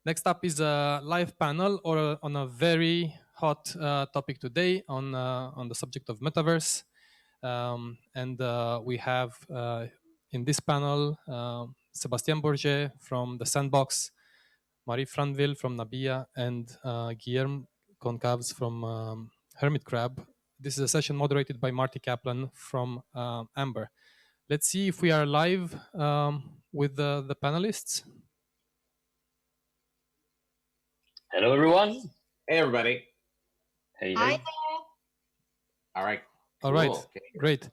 Next up is a live panel on a very hot topic today on the subject of Metaverse. And we have in this panel Sebastien Borget from the Sandbox, Marty Franville from NABIYA, and Guilherme Gonçalves from Hermit. This is a session moderated by Marty Caplan from Amber. Let's see if we are live with the panelists. Hello, everyone. Hey, everybody. Hey. Hi Hey. there. All right. All right. Great.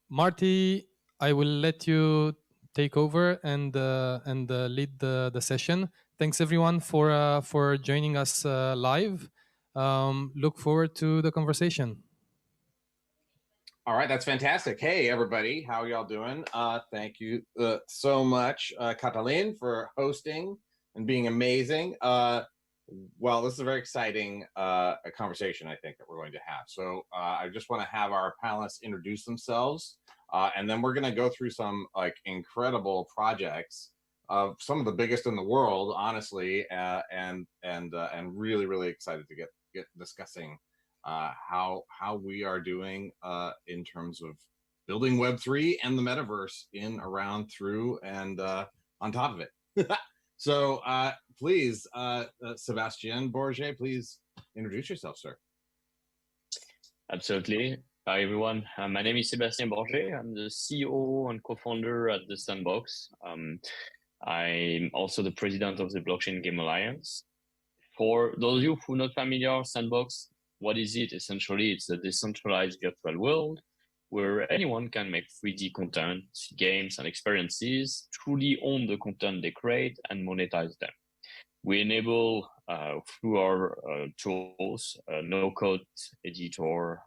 Marty, I will let you take over and lead the session. Thanks everyone for joining us live. Look forward to the conversation. All right, that's fantastic. Hey, everybody, how y'all doing? Thank you so much, Catalin, for hosting and being amazing. Well, this is a very exciting conversation, I think, that we're going to have. So I just want to have our panelists introduce themselves, and then we're going to go through some incredible projects of some of the biggest in the world, honestly, and really, really excited to get discussing how we are doing in terms of building Web3 and the Metaverse in, around, through, and on top of it. So please, Sebastien Borget, please introduce yourself, sir. Absolutely. Hi, everyone. My name is Sebastien Borget. I'm the CEO and co-founder at the Sandbox. I'm also the president of the Blockchain Game Alliance. For those of you who are not familiar, Sandbox, what is it? Essentially, it's a decentralized virtual world where anyone can make 3D content, games, and experiences, truly own the content they create, and monetize them. We enable, through our tools, a no-code editor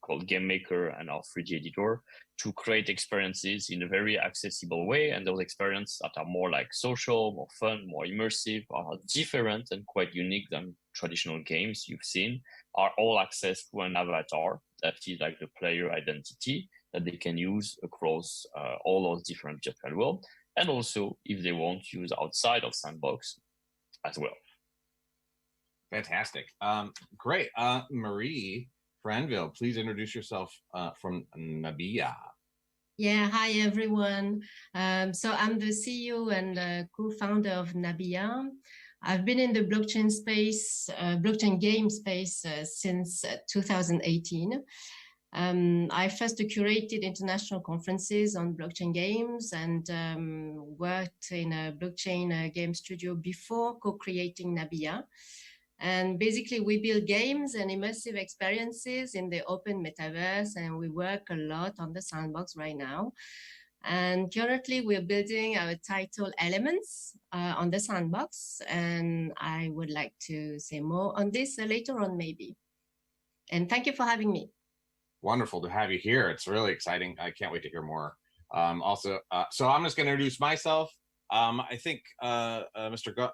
called Game Maker and our 3D editor to create experiences in a very accessible way. And those experiences that are more like social, more fun, more immersive, are different and quite unique than traditional games you've seen, are all accessed through an avatar that is like the player identity that they can use across all those different virtual worlds. And also, if they want, use outside of Sandbox as well. Fantastic. Great. Marie Franville, please introduce yourself from NABIYA. Yeah, hi everyone. So I'm the CEO and co-founder of NABIYA. I've been in the blockchain space, blockchain game space since 2018. I first curated international conferences on blockchain games and worked in a blockchain game studio before co-creating NABIYA. And basically, we build games and immersive experiences in the open metaverse, and we work a lot on the Sandbox right now. And currently, we're building our title Elements on the Sandbox, and I would like to say more on this later on, maybe. And thank you for having me. Wonderful to have you here. It's really exciting. I can't wait to hear more. So I'm just going to introduce myself. I think Mr.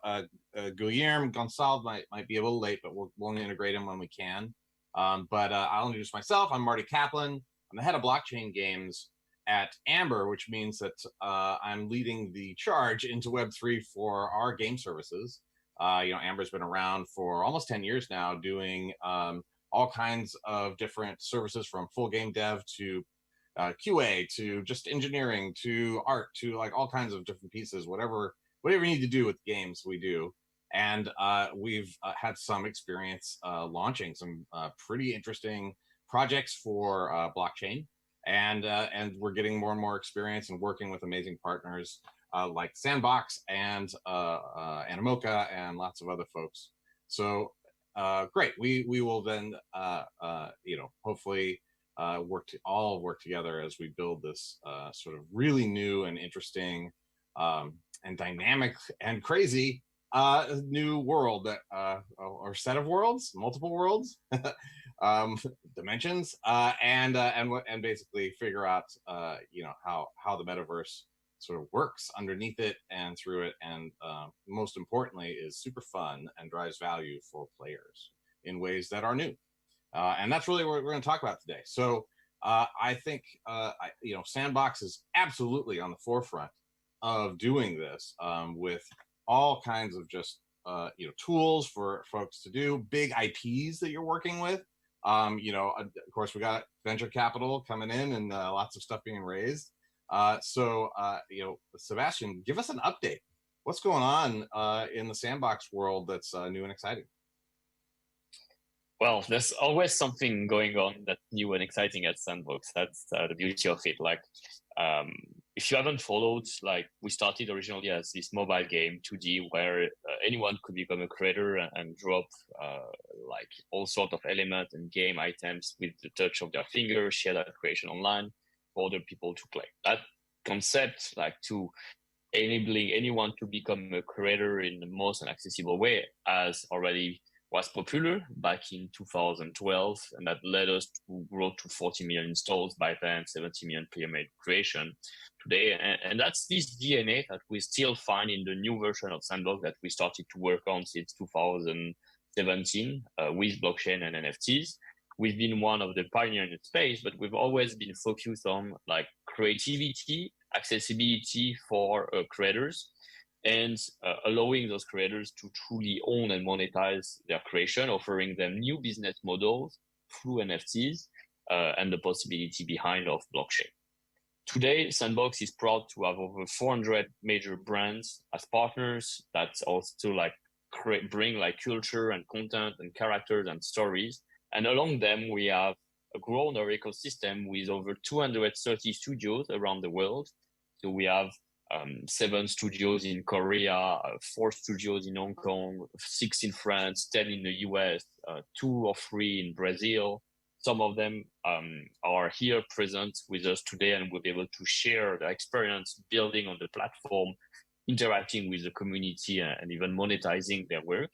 Guilherme Gonçalves might be a little late, but we'll integrate him when we can. But I'll introduce myself. I'm Marty Caplan. I'm the head of blockchain games at Amber, which means that I'm leading the charge into Web3 for our game services. Amber's been around for almost 10 years now, doing all kinds of different services, from full game dev to QA to just engineering to art to like all kinds of different pieces. Whatever you need to do with games, we do. And we've had some experience launching some pretty interesting projects for blockchain, and we're getting more and more experience and working with amazing partners like Sandbox and Animoca and lots of other folks. So great. We will then hopefully all work together as we build this sort of really new and interesting and dynamic and crazy new world, that or set of worlds, multiple worlds, dimensions, and basically figure out how the metaverse sort of works underneath it and through it, and most importantly is super fun and drives value for players in ways that are new. And that's really what we're going to talk about today. So I think Sandbox is absolutely on the forefront of doing this with all kinds of just tools for folks to do, big IPs that you're working with. Of course, we got venture capital coming in and lots of stuff being raised. Sebastien, give us an update. What's going on in the Sandbox world that's new and exciting? Well, there's always something going on that's new and exciting at Sandbox. That's the beauty of it. If you haven't followed, we started originally as this mobile game, 2D, where anyone could become a creator and drop all sorts of elements and game items with the touch of their finger, share that creation online for other people to play. That concept, to enabling anyone to become a creator in the most accessible way, was popular back in 2012, and that led us to grow to 40 million installs by then, 70 million player-made creation today. And that's this DNA that we still find in the new version of Sandbox that we started to work on since 2017 with blockchain and NFTs. We've been one of the pioneers in the space, but we've always been focused on creativity, accessibility for creators, and allowing those creators to truly own and monetize their creation, offering them new business models through NFTs and the possibility behind of blockchain. Today, Sandbox is proud to have over 400 major brands as partners that also bring culture and content and characters and stories. And along them, we have grown our ecosystem with over 230 studios around the world. So we have 7 studios in Korea, 4 studios in Hong Kong, 6 in France, 10 in the US, 2 or 3 in Brazil. Some of them are here present with us today and will be able to share their experience building on the platform, interacting with the community, and even monetizing their work.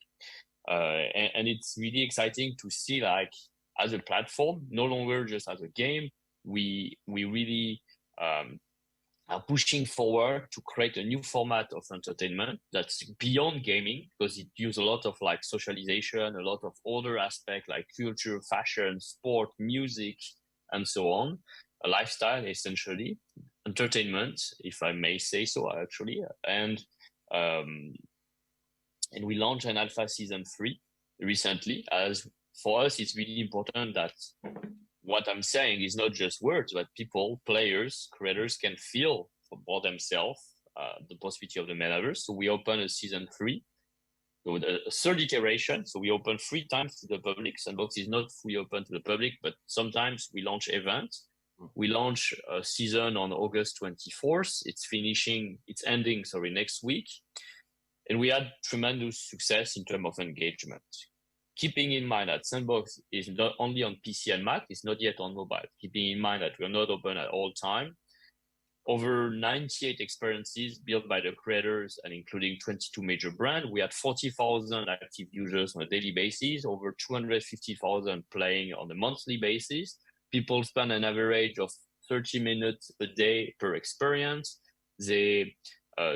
And it's really exciting to see, as a platform, no longer just as a game, we really are pushing forward to create a new format of entertainment that's beyond gaming, because it uses a lot of socialization, a lot of other aspects like culture, fashion, sport, music, and so on. A lifestyle, essentially, entertainment, if I may say so, actually. And we launched an alpha season 3 recently, as for us, it's really important that what I'm saying is not just words, but people, players, creators can feel for themselves the possibility of the metaverse. So we open a season 3, so the 3rd iteration. So we open 3 times to the public. Sandbox is not fully open to the public, but sometimes we launch events. We launch a season on August 24th. It's ending next week. And we had tremendous success in terms of engagement. Keeping in mind that Sandbox is not only on PC and Mac, it's not yet on mobile. Keeping in mind that we're not open at all time. Over 98 experiences built by the creators and including 22 major brands. We had 40,000 active users on a daily basis, over 250,000 playing on a monthly basis. People spend an average of 30 minutes a day per experience. They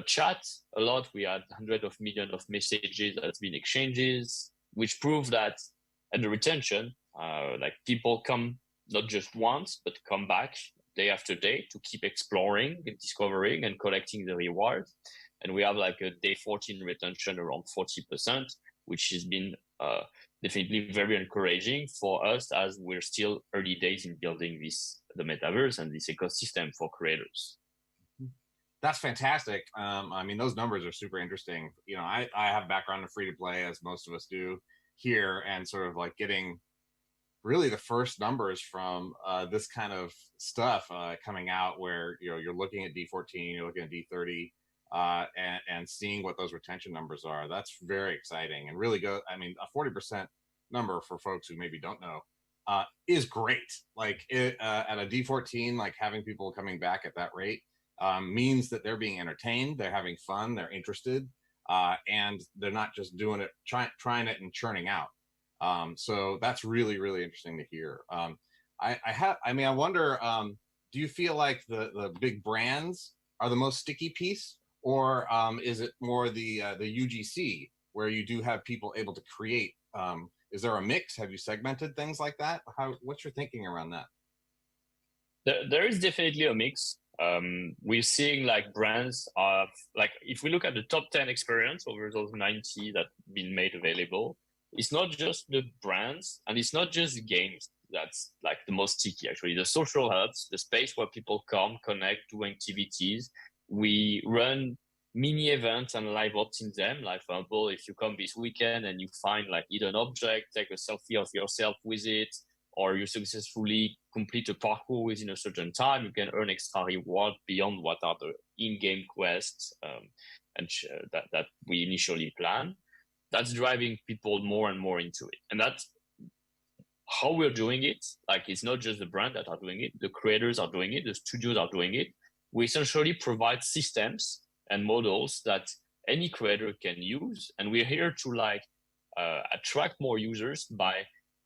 chat a lot. We had hundreds of millions of messages that's been exchanges, which prove that, and the retention, people come not just once, but come back day after day to keep exploring and discovering and collecting the rewards. And we have a day 14 retention around 40%, which has been definitely very encouraging for us, as we're still early days in building the metaverse and this ecosystem for creators. That's fantastic. Those numbers are super interesting. I have background in free to play, as most of us do here, and sort of getting really the first numbers from this kind of stuff coming out, where you're looking at D14, you're looking at D30, and seeing what those retention numbers are. That's very exciting and really good. A 40% number for folks who maybe don't know is great. At a D14, having people coming back at that rate means that they're being entertained, they're having fun, they're interested, and they're not just doing it, trying it and churning out. So that's really, really interesting to hear. I wonder, do you feel like the big brands are the most sticky piece, or is it more the UGC, where you do have people able to create? Is there a mix? Have you segmented things like that? What's your thinking around that? There is definitely a mix. We're seeing like brands are like, if we look at the top 10 experience over those 90 that have been made available, it's not just the brands and it's not just games that's like the most sticky. Actually, the social hubs, the space where people come, connect, do activities. We run mini events and live ops in them. Like, for example, if you come this weekend and you find like either an object, take a selfie of yourself with it, or you successfully complete a parkour within a certain time, you can earn extra reward beyond what are the in-game quests that we initially plan. That's driving people more and more into it. And that's how we're doing it. Like, it's not just the brand that are doing it, the creators are doing it, the studios are doing it. We essentially provide systems and models that any creator can use. And we're here to like attract more users by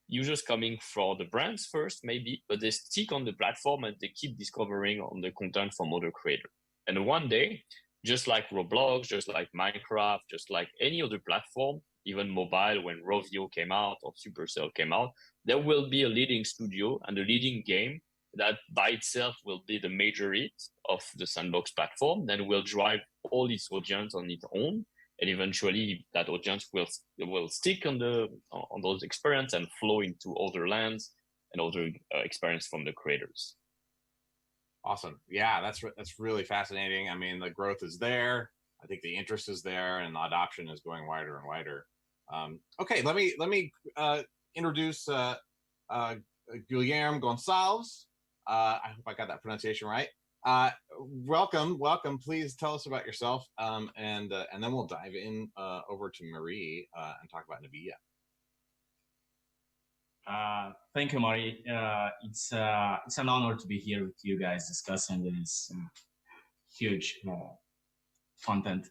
users coming from the brands first, maybe, but they stick on the platform and they keep discovering on the content from other creators. And one day, just like Roblox, just like Minecraft, just like any other platform, even mobile, when Rovio came out or Supercell came out, there will be a leading studio and a leading game that by itself will be the major hit of the Sandbox platform, then will drive all its audience on its own. And eventually that audience will stick on those experience and flow into other lands and other experience from the creators. Awesome. Yeah, that's really fascinating. I mean, the growth is there. I think the interest is there, and the adoption is going wider and wider. Okay, let me introduce Guilherme Gonçalves. I hope I got that pronunciation right. Welcome. Please tell us about yourself, and then we'll dive in over to Marie and talk about NABIYA. Thank you, Marty. It's an honor to be here with you guys discussing this huge content.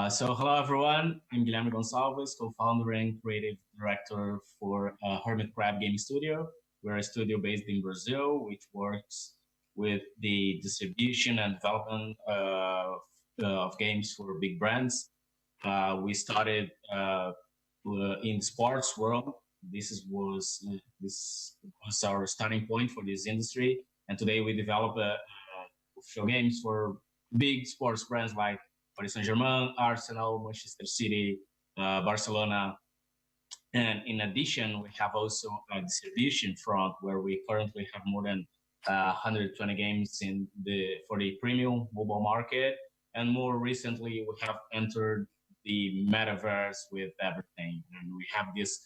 So hello, everyone. I'm Guilherme Gonçalves, co-founder and creative director for Hermit Game Studio. We're a studio based in Brazil, which works with the distribution and development of games for big brands. We started in the sports world. This was our starting point for this industry. And today we develop official games for big sports brands like Paris Saint-Germain, Arsenal, Manchester City, Barcelona. And in addition, we have also a distribution front where we currently have more than 120 games for the premium mobile market. And more recently, we have entered the Metaverse with everything. And we have this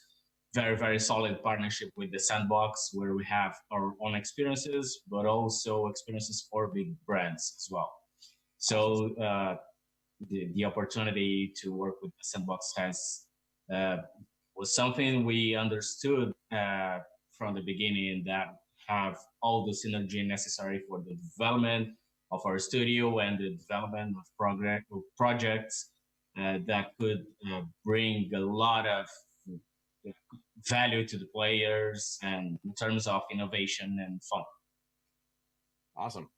very, very solid partnership with the Sandbox, where we have our own experiences, but also experiences for big brands as well. So the opportunity to work with the Sandbox was something we understood from the beginning, that have all the synergy necessary for the development of our studio and the development of projects that could bring a lot of value to the players and in terms of innovation and fun. Awesome.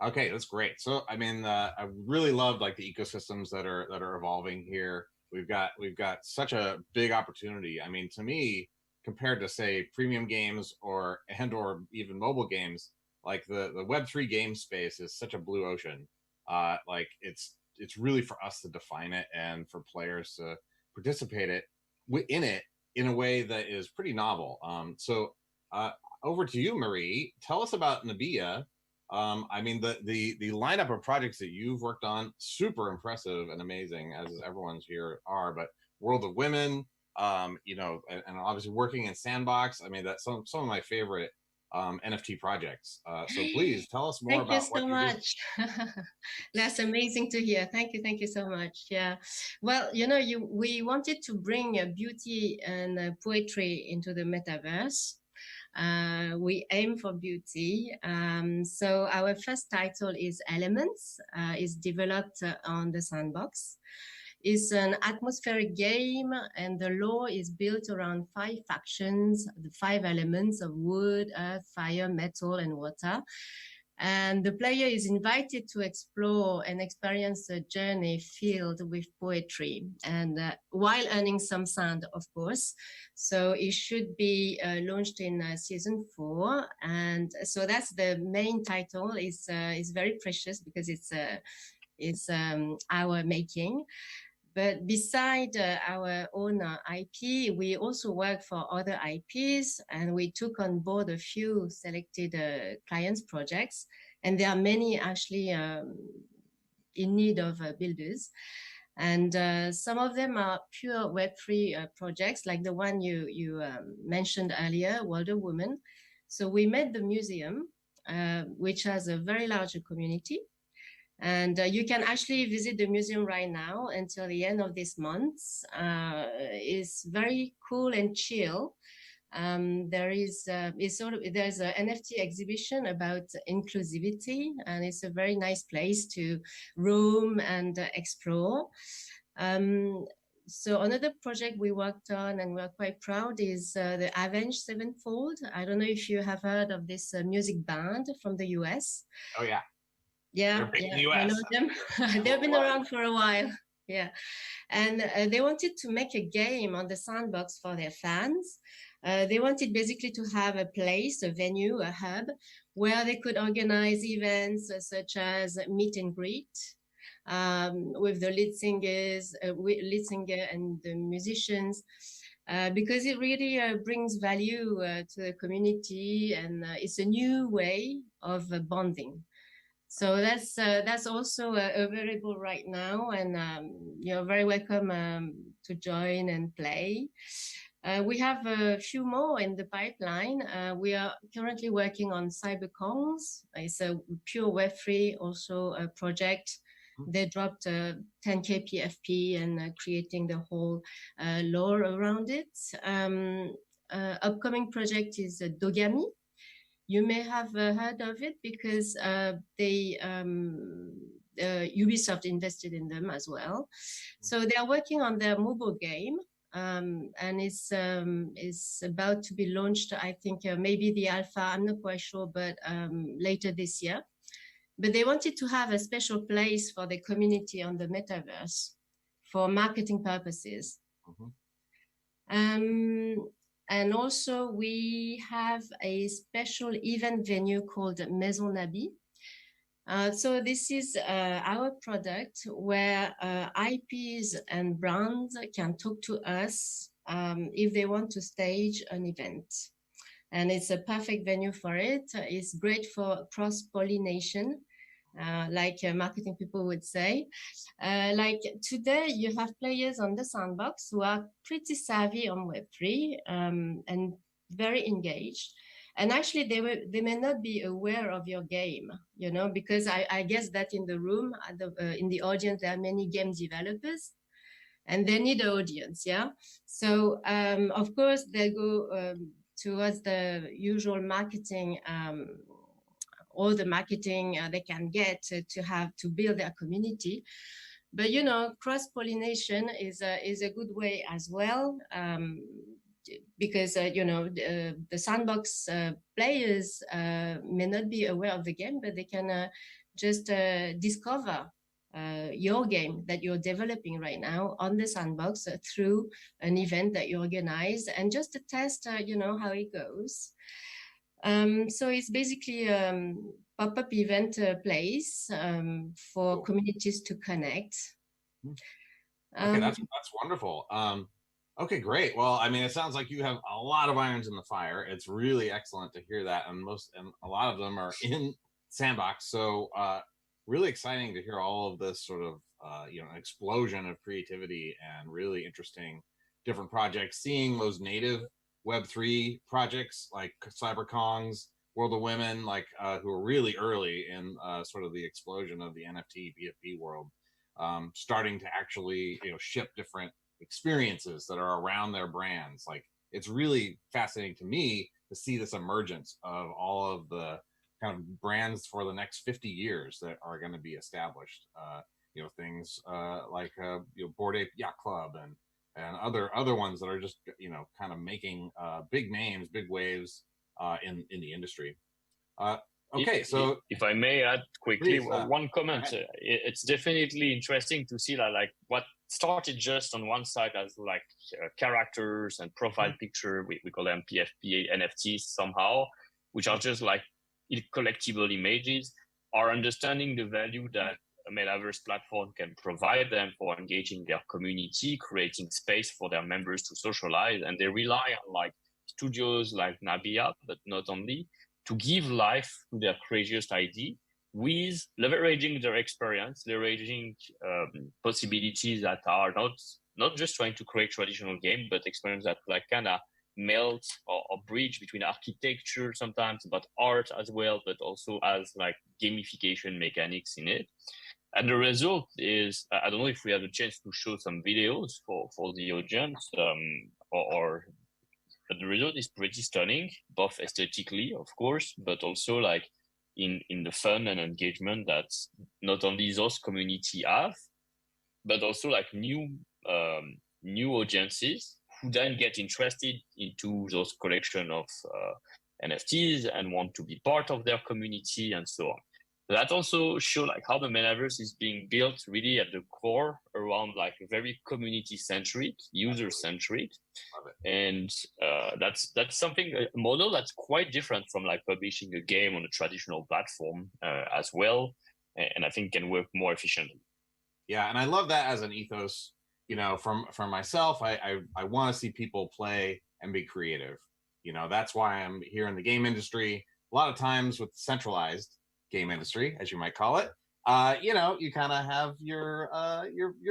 Okay, that's great. So I mean, I really love like the ecosystems that are evolving here. We've got such a big opportunity. I mean, to me, compared to say premium games or even mobile games, like the Web3 game space is such a blue ocean. Like it's really for us to define it and for players to participate in it in a way that is pretty novel. So over to you, Marie. Tell us about NABIYA. I mean, the lineup of projects that you've worked on, super impressive and amazing, as everyone's here are. But World of Women, you know, and obviously working in Sandbox. I mean, that's some of my favorite NFT projects. So please tell us more about what you do. Thank you so much. That's amazing to hear. Thank you so much. Yeah. Well, you know, we wanted to bring beauty and poetry into the metaverse. We aim for beauty. So our first title is Elements. Is developed on the Sandbox. It's an atmospheric game, and the lore is built around 5 factions, the 5 elements of wood, earth, fire, metal, and water. And the player is invited to explore and experience a journey filled with poetry, and while earning some sound, of course. So it should be launched in season 4, and so that's the main title. Is very precious because it's our making. But beside our own IP, we also work for other IPs, and we took on board a few selected clients projects. And there are many actually in need of builders. And some of them are pure Web3 projects, like the one you mentioned earlier, Wonder Woman. So we made the museum, which has a very large community. And you can actually visit the museum right now until the end of this month. It's very cool and chill. There's an NFT exhibition about inclusivity, and it's a very nice place to roam and explore. So another project we worked on and we're quite proud is the Avenged Sevenfold. I don't know if you have heard of this music band from the US. Oh yeah. Yeah, I know them. They've been around for a while. Yeah, and they wanted to make a game on the Sandbox for their fans. They wanted basically to have a place, a venue, a hub where they could organize events such as meet and greet with the lead singer and the musicians. Because it really brings value to the community, and it's a new way of bonding. So that's also available right now, and you're very welcome to join and play. We have a few more in the pipeline. We are currently working on CyberCons. It's a pure Web3 also a project. They dropped 10K PFP and creating the whole lore around it. Upcoming project is Dogami. You may have heard of it because Ubisoft invested in them as well. So they are working on their mobile game, and it's about to be launched. I think maybe the alpha, I'm not quite sure, but later this year. But they wanted to have a special place for the community on the Metaverse for marketing purposes. And also we have a special event venue called Maison NABIYA. So this is our product where IPs and brands can talk to us if they want to stage an event. And it's a perfect venue for it. It's great for cross-pollination. Like marketing people would say. Like today, you have players on the Sandbox who are pretty savvy on Web3 and very engaged. And actually, they may not be aware of your game, you know, because I guess that in the room, in the audience, there are many game developers, and they need an audience, yeah. So of course, they go towards the usual marketing. All the marketing they can get to build their community. But you know, cross-pollination is a good way as well, because you know, the Sandbox players may not be aware of the game, but they can just discover your game that you're developing right now on the Sandbox through an event that you organize, and just to test you know, how it goes. So it's basically pop-up event place for communities to connect. Okay, that's wonderful. Okay, great. Well, I mean, it sounds like you have a lot of irons in the fire. It's really excellent to hear that, and a lot of them are in Sandbox. So really exciting to hear all of this sort of you know, explosion of creativity and really interesting different projects. Seeing those native Web3 projects like CyberCons, World of Women, like who are really early in sort of the explosion of the NFT PFP world, starting to actually, you know, ship different experiences that are around their brands. Like, it's really fascinating to me to see this emergence of all of the kind of brands for the next 50 years that are going to be established. You know, things like you know, Borget Yacht Club and other ones that are just, you know, kind of making big names, big waves in the industry. Okay, so if I may add quickly, please, one comment. It's definitely interesting to see that, like, what started just on one side as like characters and profile picture, we call them PFP NFTs somehow, which are just like collectible images, are understanding the value that a metaverse platform can provide them for engaging their community, creating space for their members to socialize, and they rely on like studios like NABIYA, but not only, to give life to their craziest idea with leveraging their experience, leveraging possibilities that are not just trying to create traditional game, but experience that like kind of melt or bridge between architecture sometimes, but art as well, but also as like gamification mechanics in it. And the result is, I don't know if we have a chance to show some videos for the audience, but the result is pretty stunning, both aesthetically, of course, but also like in the fun and engagement that not only those community have, but also like new audiences who then get interested into those collection of NFTs and want to be part of their community and so on. That also show like how the metaverse is being built really at the core around like very community centric, user centric, and that's something, a model that's quite different from like publishing a game on a traditional platform as well, and I think can work more efficiently. Yeah, and I love that as an ethos. You know, from myself, I want to see people play and be creative. You know, that's why I'm here in the game industry. A lot of times with centralized game industry, as you might call it, you know, you kind of have your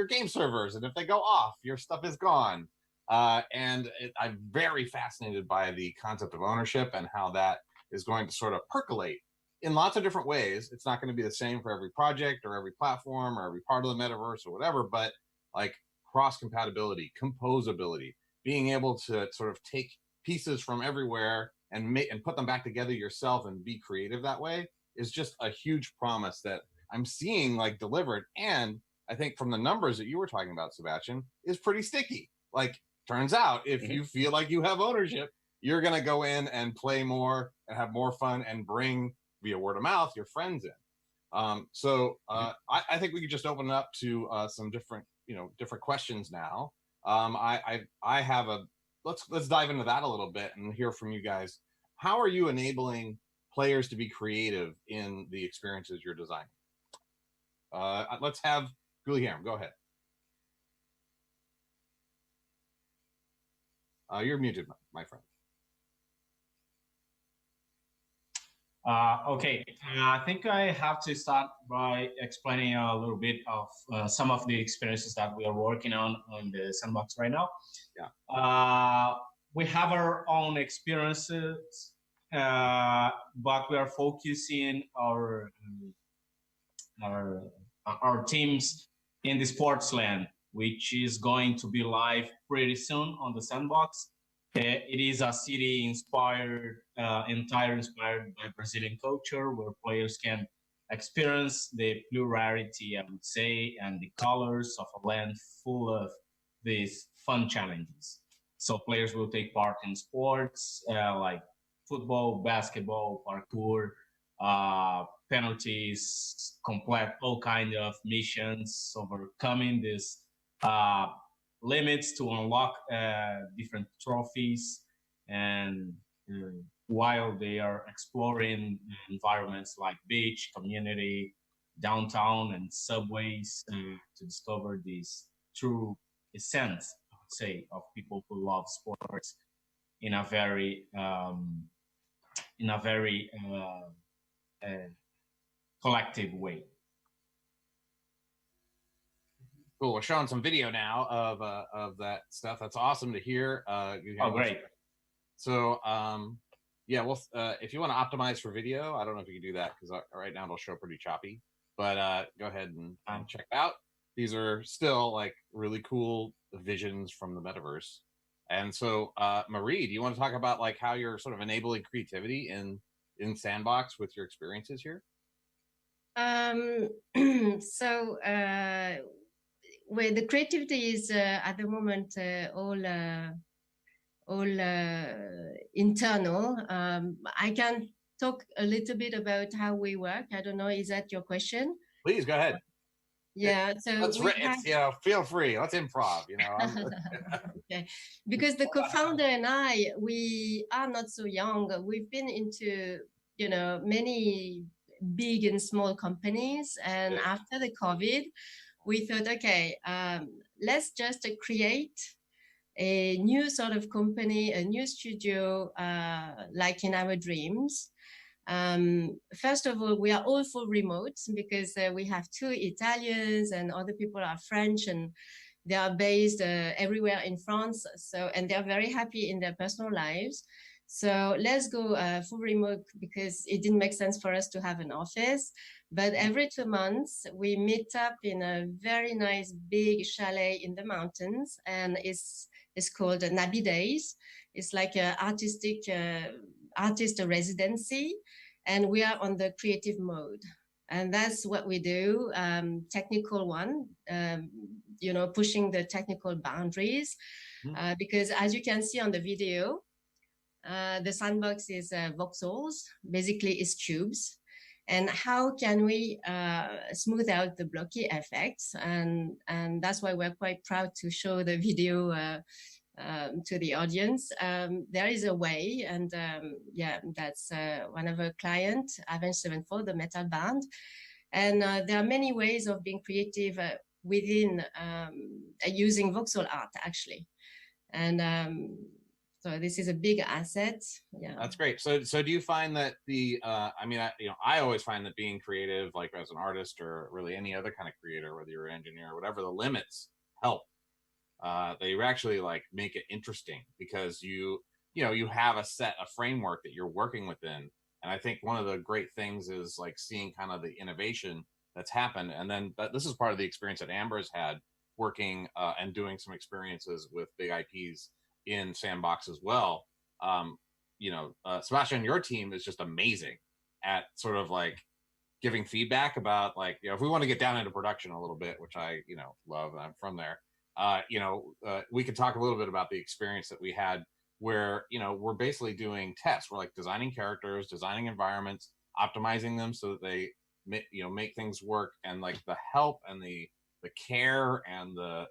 game servers, and if they go off, your stuff is gone. And I'm very fascinated by the concept of ownership and how that is going to sort of percolate in lots of different ways. It's not going to be the same for every project or every platform or every part of the metaverse or whatever, but like cross compatibility, composability, being able to sort of take pieces from everywhere and put them back together yourself and be creative that way is just a huge promise that I'm seeing like delivered. And I think from the numbers that you were talking about, Sebastien, is pretty sticky. Like, turns out if you feel like you have ownership, you're going to go in and play more and have more fun and bring, via word of mouth, your friends in. I think we could just open it up to some different questions now. I have let's dive into that a little bit and hear from you guys. How are you enabling players to be creative in the experiences you're designing? Let's have Guilherme, go ahead. You're muted, my friend. Okay, I think I have to start by explaining a little bit of some of the experiences that we are working on the Sandbox right now. Yeah. We have our own experiences, but we are focusing our teams in the sports land, which is going to be live pretty soon on the Sandbox. It is a city inspired by Brazilian culture, where players can experience the plurality, I would say, and the colors of a land full of these fun challenges. So players will take part in sports like football, basketball, parkour, penalties, complete all kinds of missions, overcoming this limits to unlock different trophies, and while they are exploring environments like beach, community, downtown, and subways to discover this true essence, I would say, of people who love sports in a very collective way. Cool. We're showing some video now of that stuff. That's awesome to hear. Oh, great. So, yeah, well, if you want to optimize for video, I don't know if you can do that because right now it'll show pretty choppy. But go ahead and check it out. These are still like really cool visions from the metaverse. And so, Marie, do you want to talk about like how you're sort of enabling creativity in Sandbox with your experiences here? Where the creativity is at the moment all internal. I can talk a little bit about how we work. I don't know, is that your question? Please go ahead. Yeah, so feel free. Let's improv. Okay, because the co-founder and I, we are not so young. We've been into many big and small companies, and after the COVID, we thought, okay, let's just create a new sort of company, a new studio, like in our dreams. First of all, we are all full remote because we have 2 Italians and other people are French, and they are based everywhere in France. So, and they're very happy in their personal lives. So let's go full remote because it didn't make sense for us to have an office. But every 2 months, we meet up in a very nice big chalet in the mountains, and it's called NABIYA Days. It's like an artist residency, and we are on the creative mode. And that's what we do, technical one, pushing the technical boundaries. Because as you can see on the video, the sandbox is voxels, basically is cubes. And how can we smooth out the blocky effects? And that's why we're quite proud to show the video to the audience. There is a way, and that's one of our clients, Avenged Sevenfold, the metal band. And there are many ways of being creative within using voxel art, actually. And so this is a big asset. Yeah, that's great. So do you find that I always find that being creative, like as an artist or really any other kind of creator, whether you're an engineer or whatever, the limits help. They actually like make it interesting because you have a framework that you're working within. And I think one of the great things is like seeing kind of the innovation that's happened. And then this is part of the experience that Amber has had working and doing some experiences with big IPs in Sandbox as well. Sebastien, your team is just amazing at sort of like giving feedback about like, if we want to get down into production a little bit, which I, love, and I'm from there. We could talk a little bit about the experience that we had where, we're basically doing tests. We're like designing characters, designing environments, optimizing them so that they, make things work, and like the help and the care and the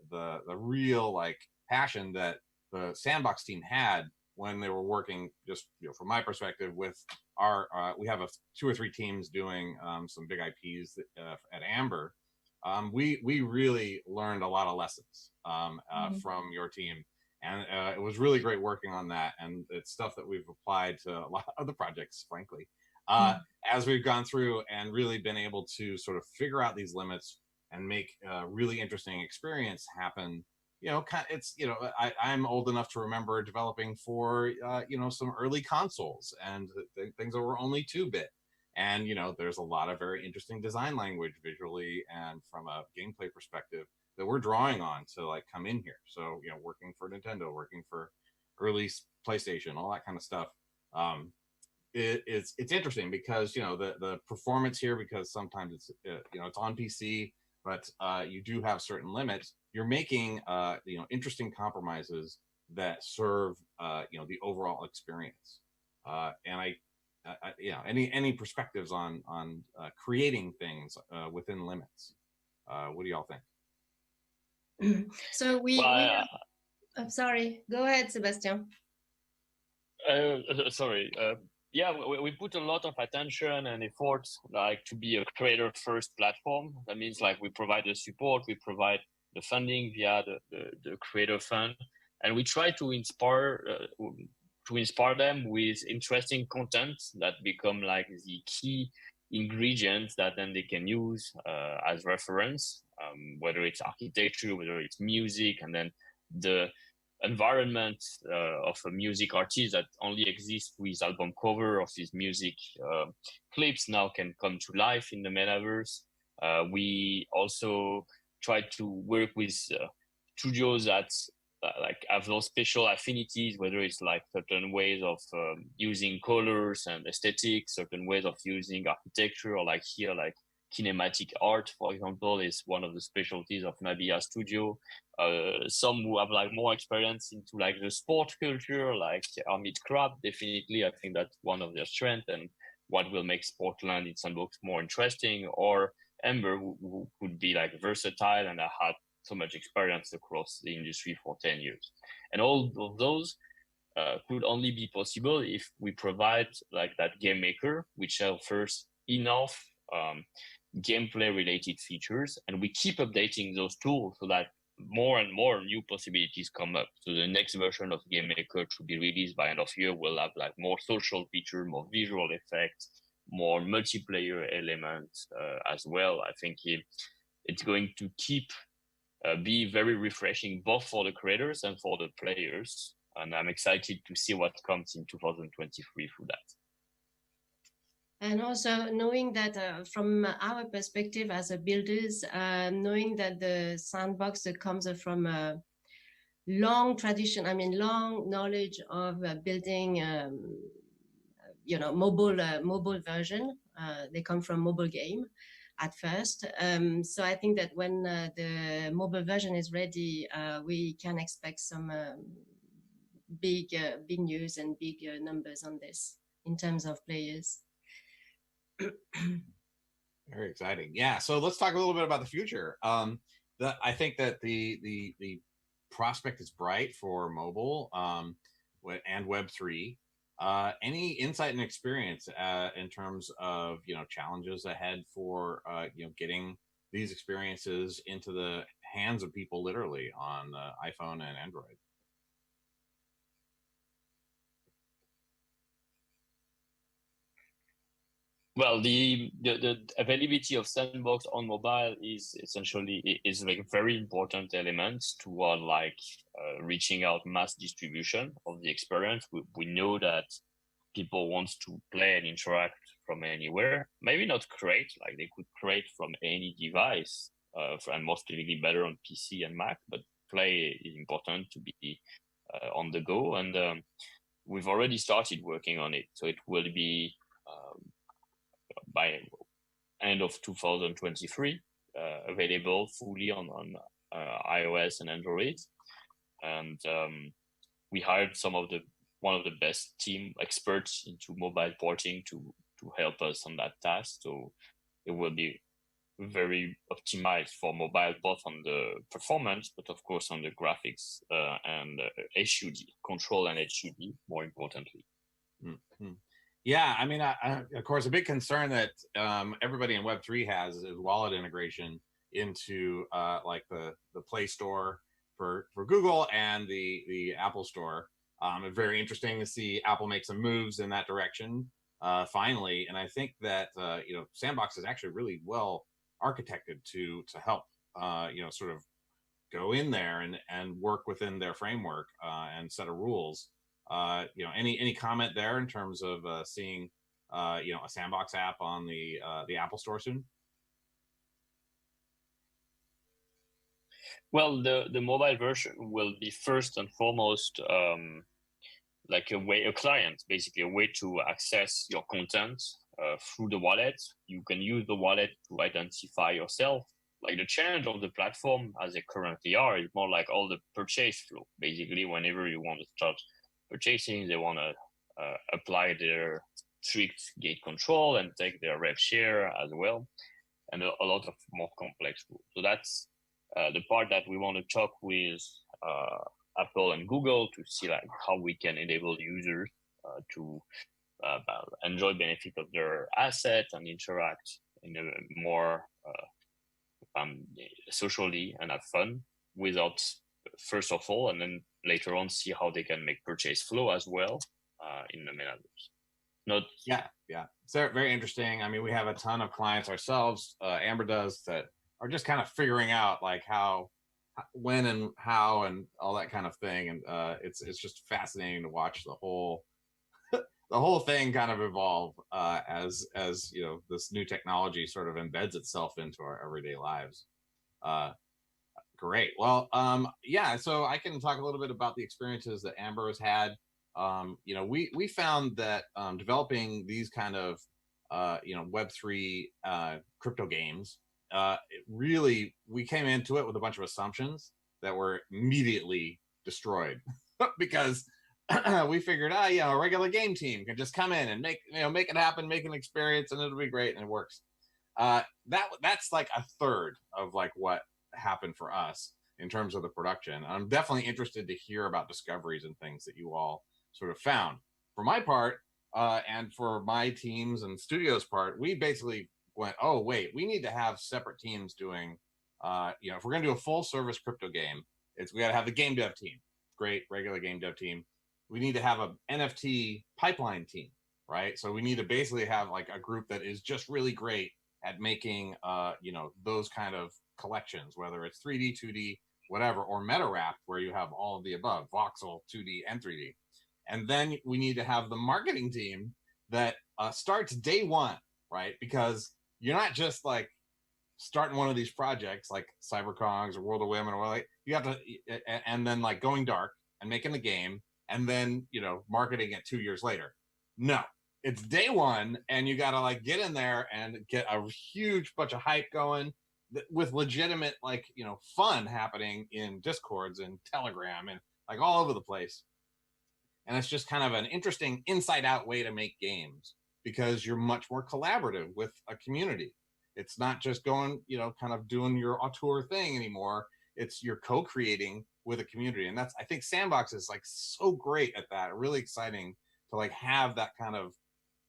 real like passion that the Sandbox team had when they were working, just from my perspective, with our we have 2 or 3 teams doing some big IPs at Amber. We really learned a lot of lessons from your team, and it was really great working on that, and it's stuff that we've applied to a lot of other projects, frankly, as we've gone through and really been able to sort of figure out these limits and make a really interesting experience happen. I'm old enough to remember developing for some early consoles and things that were only 2-bit. And, there's a lot of very interesting design language visually and from a gameplay perspective that we're drawing on to like come in here. So, working for Nintendo, working for early PlayStation, all that kind of stuff. It's interesting because, the performance here, because sometimes it's, it's on PC, but you do have certain limits. You're making, interesting compromises that serve, the overall experience. And any perspectives on creating things within limits? What do y'all think? So I'm sorry. Go ahead, Sebastien. Sorry. We put a lot of attention and effort, like to be a creator-first platform. That means like we provide the support, we provide the funding via the creator fund, and we try to inspire them with interesting content that become like the key ingredients that then they can use as reference, whether it's architecture, whether it's music, and then the environment of a music artist that only exists with album cover of these music clips now can come to life in the metaverse. We also try to work with studios that like have those special affinities, whether it's like certain ways of using colors and aesthetics, certain ways of using architecture, or like here, like kinematic art, for example, is one of the specialties of NABIYA Studio. Some who have like more experience into like the sport culture, like Hermit Crab, definitely, I think that's one of their strengths. And what will make Sportland in Sandbox more interesting, or Amber, who could be like versatile and had so much experience across the industry for 10 years. And all of those could only be possible if we provide like that game maker, which offers enough gameplay related features, and we keep updating those tools so that more and more new possibilities come up. So the next version of Game Maker to be released by end of year will have like more social feature, more visual effects, more multiplayer elements as well. I think it's going to keep be very refreshing both for the creators and for the players. And I'm excited to see what comes in 2023 through that. And also knowing that from our perspective as a builders, knowing that the Sandbox comes from a long tradition, long knowledge of building, mobile version. They come from mobile game at first. So I think that when the mobile version is ready, we can expect some big news and big numbers on this in terms of players. Very exciting. Yeah. So let's talk a little bit about the future. I think that the prospect is bright for mobile and Web3. Any insight and experience in terms of challenges ahead for getting these experiences into the hands of people literally on iPhone and Android? Well, the availability of Sandbox on mobile is like a very important element toward reaching out mass distribution of the experience. We know that people want to play and interact from anywhere. Maybe not create, like they could create from any device, and mostly better on PC and Mac, but play is important to be on the go. And we've already started working on it. So it will be by end of 2023 available fully on iOS and Android. And we hired one of the best team experts into mobile porting to help us on that task. So it will be very optimized for mobile, both on the performance, but of course on the graphics and HUD control and HUD more importantly. Mm-hmm. Yeah, I mean, of course, a big concern that everybody in Web3 has is wallet integration into like the Play Store for Google and the Apple Store. It's very interesting to see Apple make some moves in that direction finally, and I think that Sandbox is actually really well architected to help sort of go in there and work within their framework and set of rules. Any comment there in terms of seeing a Sandbox app on the Apple Store soon? Well, the mobile version will be first and foremost like a client, basically a way to access your content through the wallet. You can use the wallet to identify yourself. Like the challenge of the platform as they currently are is more like all the purchase flow. Basically, whenever you want to start purchasing, they want to apply their strict gate control and take their rev share as well, and a lot of more complex rules. So that's the part that we want to talk with Apple and Google to see like how we can enable users to enjoy benefit of their asset and interact in a more socially and have fun without, first of all, and then later on see how they can make purchase flow as well in the Metaverse. Yeah, it's very interesting. I mean, we have a ton of clients ourselves, Amber does, that are just kind of figuring out like how, when and how and all that kind of thing, and it's just fascinating to watch the whole thing kind of evolve as this new technology sort of embeds itself into our everyday lives. Great. Well, yeah, so I can talk a little bit about the experiences that Amber has had. We found that developing these kind of Web3 crypto games, we came into it with a bunch of assumptions that were immediately destroyed because we figured, a regular game team can just come in and make it happen, make an experience, and it'll be great, and it works. That's like a third of like what happened for us in terms of the production. I'm definitely interested to hear about discoveries and things that you all sort of found. For my part, and for my teams and studios part, we basically went, oh wait, we need to have separate teams doing, if we're gonna do a full service crypto game, we gotta have the game dev team, great regular game dev team. We need to have a NFT pipeline team, right? So we need to basically have like a group that is just really great at making, those kind of collections, whether it's 3D, 2D, whatever, or meta wrap, where you have all of the above, voxel, 2D, and 3D. And then we need to have the marketing team that starts day one, right? Because you're not just like starting one of these projects like CyberCongs or World of Women or like you have to, and then like going dark and making the game and then, marketing it 2 years later. No, it's day one, and you got to like get in there and get a huge bunch of hype going with legitimate, like, fun happening in Discords and Telegram and like all over the place. And it's just kind of an interesting inside out way to make games because you're much more collaborative with a community. It's not just going, kind of doing your auteur thing anymore. It's you're co-creating with a community. And I think Sandbox is like so great at that. Really exciting to like have that kind of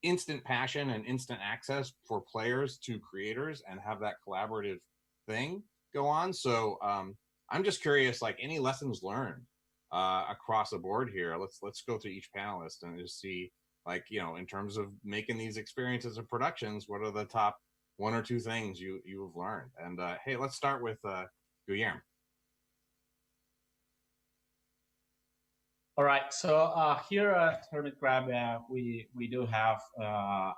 instant passion and instant access for players to creators and have that collaborative thing go on. So I'm just curious, like any lessons learned across the board here. Let's go through each panelist and just see, like, in terms of making these experiences and productions, what are the top 1 or 2 things you've learned? And hey, let's start with Guilherme. All right, so here at Hermit Crab, we do have a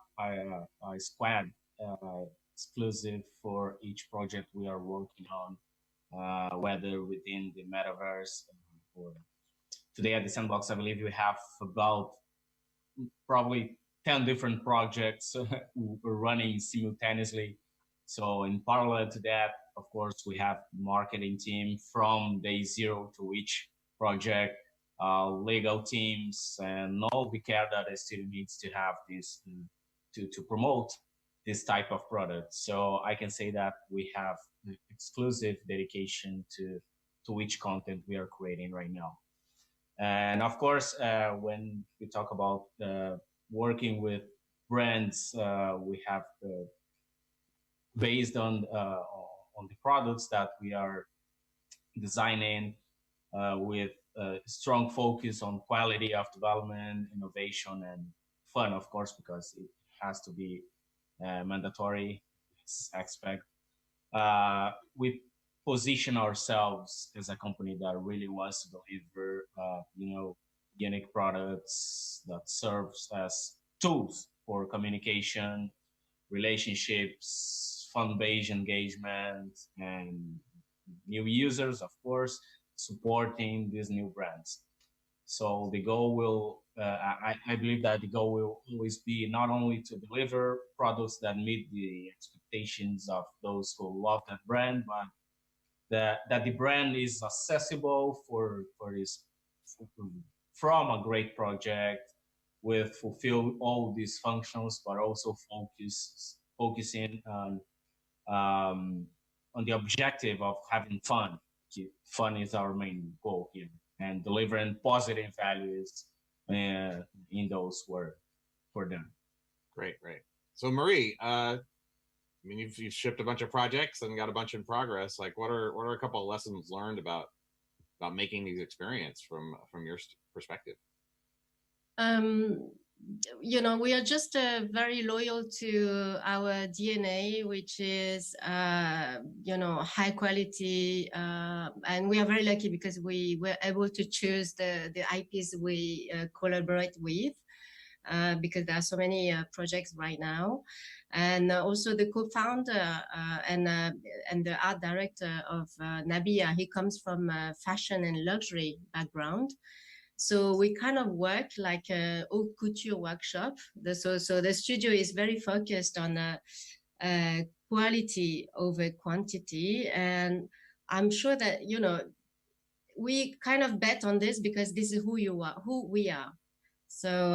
squad exclusive for each project we are working on, whether within the Metaverse or today at the Sandbox. I believe we have about probably 10 different projects running simultaneously. So in parallel to that, of course, we have marketing team from day zero to each project, legal teams, and all the care that a studio needs to have this to promote this type of product. So I can say that we have exclusive dedication to which content we are creating right now. And of course, when we talk about working with brands, we have based on the products that we are designing with a strong focus on quality of development, innovation, and fun, of course, because it has to be mandatory aspect. We position ourselves as a company that really wants to deliver, unique products that serves as tools for communication, relationships, fun-based engagement, and new users, of course, supporting these new brands. So the goal will, I believe that the goal will always be not only to deliver products that meet the expectations of those who love that brand, but that the brand is accessible for this from a great project with fulfill all these functions, but also focusing on the objective of having fun. Fun is our main goal here, and delivering positive values in those work for them. Great. So Marie, you've shipped a bunch of projects and got a bunch in progress. Like, what are a couple of lessons learned about making these experiences from your perspective? We are just very loyal to our DNA, which is, high quality. And we are very lucky because we were able to choose the IPs we collaborate with, because there are so many projects right now. And also the co-founder and the art director of NABIYA, he comes from a fashion and luxury background. So we kind of work like a haute couture workshop. So the studio is very focused on quality over quantity. And I'm sure that, we kind of bet on this because this is who we are. So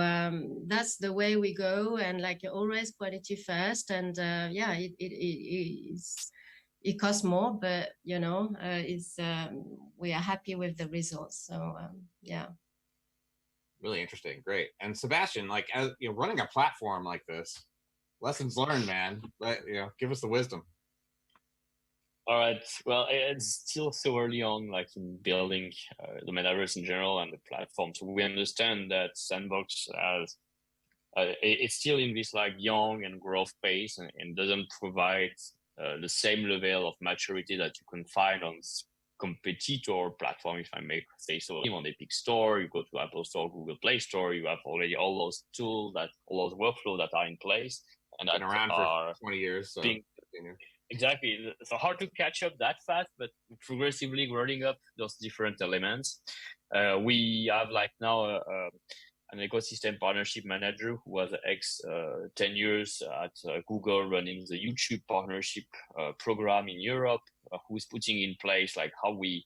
that's the way we go, and like always quality first. And yeah, it costs more, but you know, we are happy with the results. So yeah. Really interesting, great. And Sebastien, like, as you know, running a platform like this, lessons learned, man. But you know, give us the wisdom. All right. Well, it's still so early on, like in building the metaverse in general and the platform. So we understand that Sandbox has it's still in this like young and growth phase, and doesn't provide the same level of maturity that you can find on competitor platform, if I may say so. On Epic Store, you go to Apple Store, Google Play Store, you have already all those tools, all those workflows that are in place and that been around for 20 years. So. Exactly. So hard to catch up that fast, but progressively rolling up those different elements. We have like now an ecosystem partnership manager who was 10 years at Google running the YouTube partnership program in Europe, who is putting in place like how we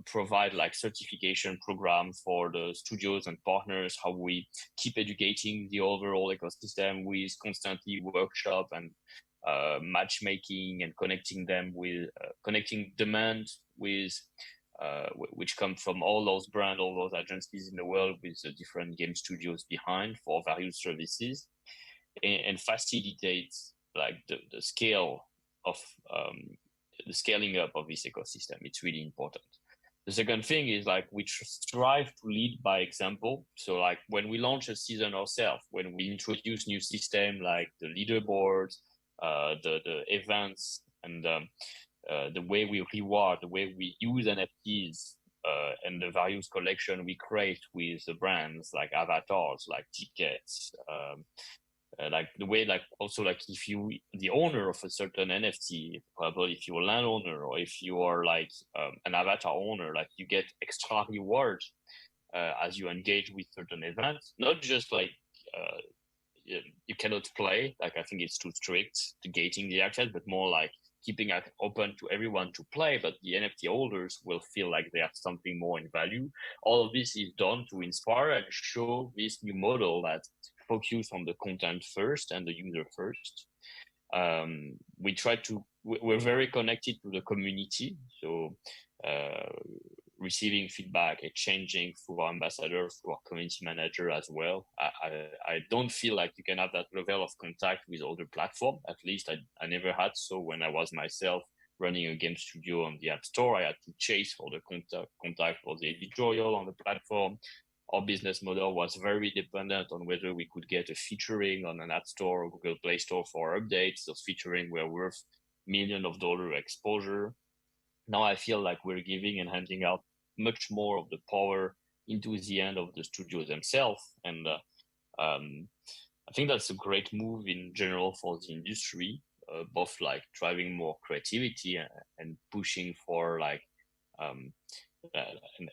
provide like certification program for the studios and partners, how we keep educating the overall ecosystem with constantly workshop and matchmaking and connecting them with connecting demand with which come from all those brands, all those agencies in the world with the different game studios behind for various services, and facilitates like the scale of the scaling up of this ecosystem. It's really important. The second thing is like we strive to lead by example. So like when we launch a season ourselves, when we introduce new system like the leaderboards, the events, and the way we reward, the way we use NFTs, and the various collection we create with the brands like avatars, like tickets, like the way, like also like if you the owner of a certain NFT, probably if you're a landowner or if you are like an avatar owner, like you get extra rewards as you engage with certain events, not just like you cannot play, like I think it's too strict to gating the access, but more like keeping it open to everyone to play, but the NFT holders will feel like they have something more in value. All of this is done to inspire and show this new model that focus on the content first and the user first. We try to, we're very connected to the community. So receiving feedback, exchanging through our ambassador, through our community manager as well. I don't feel like you can have that level of contact with other platforms. At least I never had. So when I was myself running a game studio on the App Store, I had to chase for the contact for the editorial on the platform. Our business model was very dependent on whether we could get a featuring on an App Store or Google Play Store for updates. Those featuring were worth millions of dollars exposure. Now I feel like we're giving and handing out much more of the power into the hand of the studios themselves. And I think that's a great move in general for the industry, both like driving more creativity and pushing for like an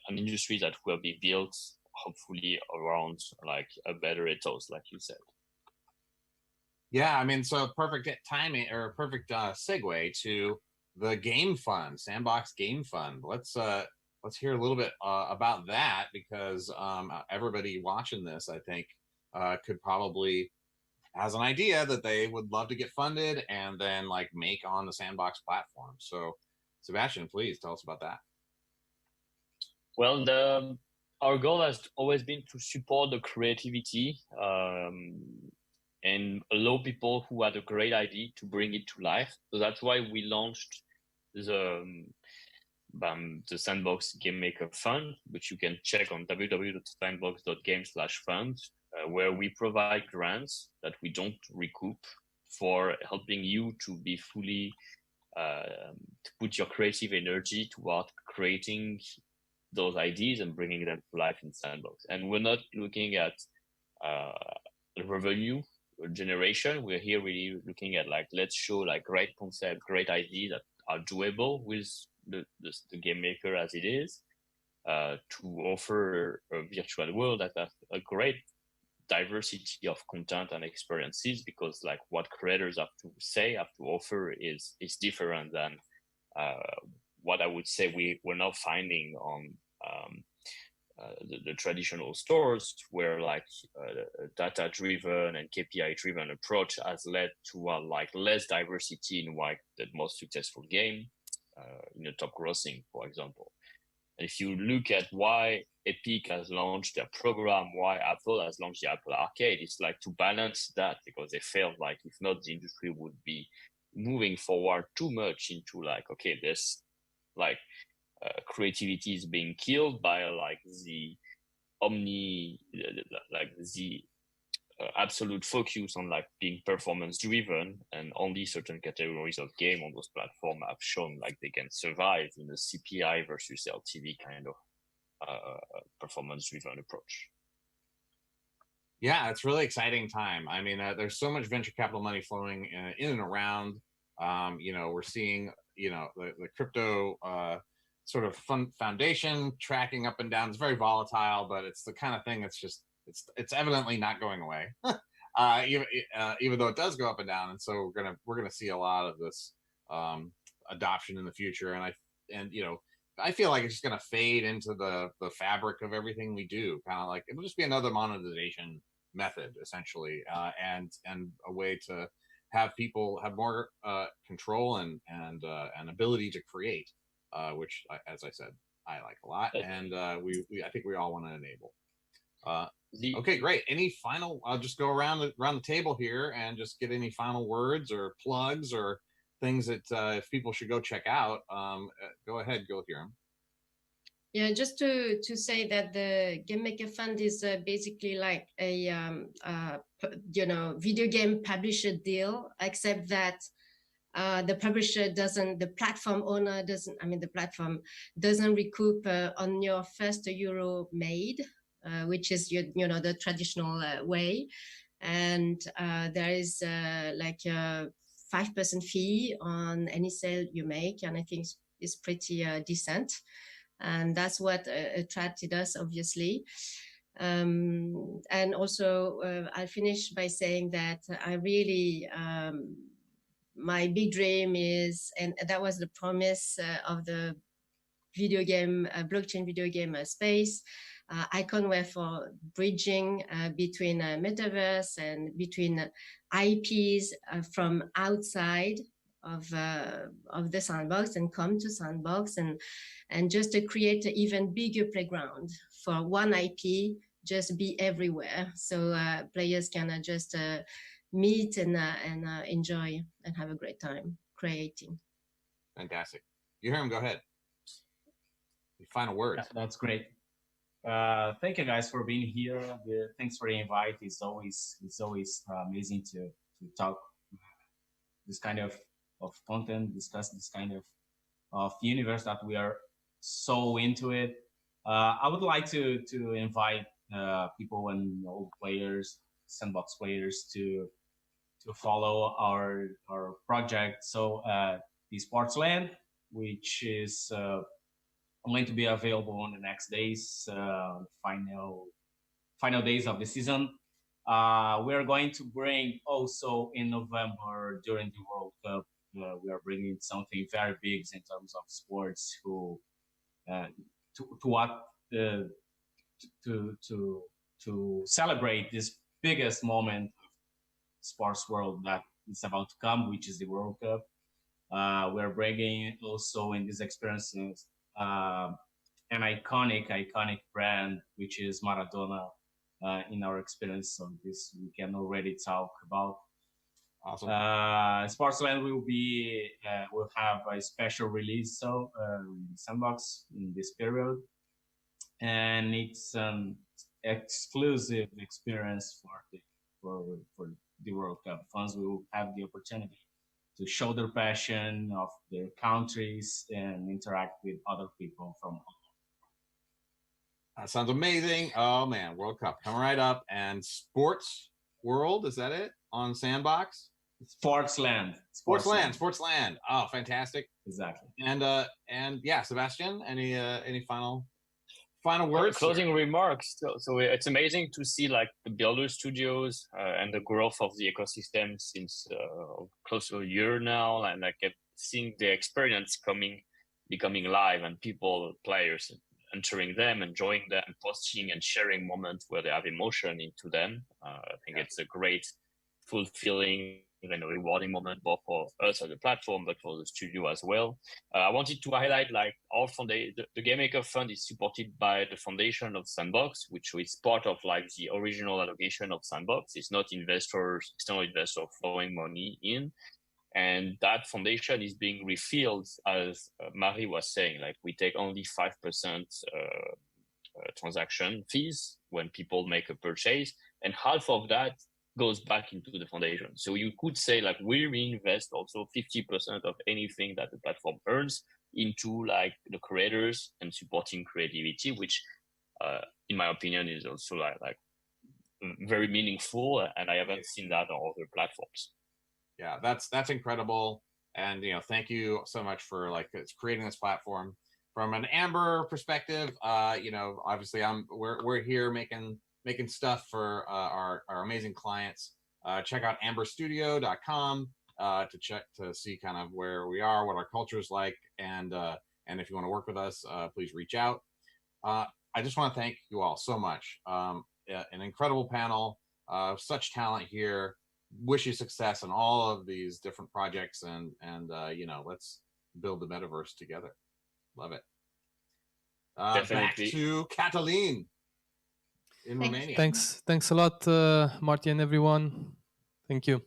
industry that will be built hopefully around like a better ethos, like you said. Yeah, I mean, so perfect timing or perfect segue to the game fund, Sandbox Game Fund. Let's hear a little bit about that, because everybody watching this, I think, could probably has an idea that they would love to get funded and then like make on the Sandbox platform. So, Sebastien, please tell us about that. Well, our goal has always been to support the creativity and allow people who had a great idea to bring it to life. So that's why we launched the Sandbox Game Maker Fund, which you can check on www.sandbox.game/fund, where we provide grants that we don't recoup for helping you to be fully to put your creative energy toward creating those ideas and bringing them to life in Sandbox. And we're not looking at revenue generation. We're here really looking at like, let's show like great concept, great ideas that are doable with the game maker as it is, to offer a virtual world that has a great diversity of content and experiences, because like what creators have to say, have to offer is different than what I would say we're now finding on the traditional stores, where like a data-driven and KPI-driven approach has led to like less diversity in like the most successful game, in the top grossing, for example. And if you look at why Epic has launched their program, why Apple has launched the Apple Arcade, it's like to balance that, because they felt like if not, the industry would be moving forward too much into like, okay, this like creativity is being killed by like the absolute focus on like being performance driven, and only certain categories of game on those platforms have shown like they can survive in a CPI versus LTV kind of performance driven approach. Yeah, it's really exciting time. I mean, there's so much venture capital money flowing in and around. We're seeing, the crypto sort of foundation tracking up and down. It's very volatile, but it's the kind of thing that's just, it's evidently not going away, even though it does go up and down. And so we're gonna see a lot of this adoption in the future. And I feel like it's just gonna fade into the fabric of everything we do. Kind of like it'll just be another monetization method, essentially, and a way to have people have more control and ability to create, which, as I said, I like a lot, and I think we all want to enable. Okay, great. Any final? I'll just go around the table here and just get any final words or plugs or things that if people should go check out. Go ahead, Guilherme. Yeah, just to say that the Game Maker Fund is basically like a video game publisher deal, except that the platform owner doesn't recoup on your first euro made, which is the traditional way, and there is like a 5% fee on any sale you make, and I think it's pretty decent. And that's what attracted us, obviously. And also, I'll finish by saying that I really, my big dream is, and that was the promise of the video game, blockchain video game space, Iconware for bridging between Metaverse and between IPs from outside of the Sandbox and come to Sandbox, and just to create an even bigger playground for one IP, just be everywhere, so players can just meet and enjoy and have a great time creating. Fantastic. You hear him? Go ahead. Your final words. That's great. Thank you guys for being here. Thanks for the invite. It's always amazing to talk this kind of content, discuss this kind of universe that we are so into it. I would like to invite people and old players, Sandbox players, to follow our project. So the Sportsland, which is going to be available on the next days, final days of the season. We're going to bring also in November during the World Cup. We are bringing something very big in terms of sports to celebrate this biggest moment of sports world that is about to come, which is the World Cup. We're bringing also in these experiences an iconic brand, which is Maradona. In our experience on this, we can already talk about. Awesome. Sportsland will have a special release Sandbox in this period, and it's an exclusive experience for the World Cup. Fans will have the opportunity to show their passion of their countries and interact with other people from all. That sounds amazing. Oh man, World Cup coming right up. And Sports World, is that it? On Sandbox? Sportsland. Oh, fantastic. Exactly. And yeah, Sebastien, any final words? Closing remarks. So it's amazing to see like the builder studios and the growth of the ecosystem since close to a year now, and like seeing the experience coming becoming live and players entering them, enjoying them, posting and sharing moments where they have emotion into them. I think it's a great, fulfilling and a rewarding moment both for us as a platform, but for the studio as well. I wanted to highlight like our the Game Maker Fund is supported by the foundation of Sandbox, which is part of like the original allocation of Sandbox. It's not investors, external investors throwing money in. And that foundation is being refilled, as Marty was saying, like we take only 5% transaction fees when people make a purchase, and half of that goes back into the foundation. So you could say like we reinvest also 50% of anything that the platform earns into like the creators and supporting creativity, which in my opinion is also like very meaningful, and I haven't seen that on other platforms. Yeah, that's incredible. And thank you so much for like creating this platform. From an Amber perspective, obviously we're here making stuff for our amazing clients. Check out amberstudio.com to see kind of where we are, what our culture is like, and if you want to work with us, please reach out. I just want to thank you all so much. An incredible panel, such talent here. Wish you success in all of these different projects, and let's build the metaverse together. Love it. Back to Catalin in Romania. Thanks a lot, Marty and everyone. Thank you.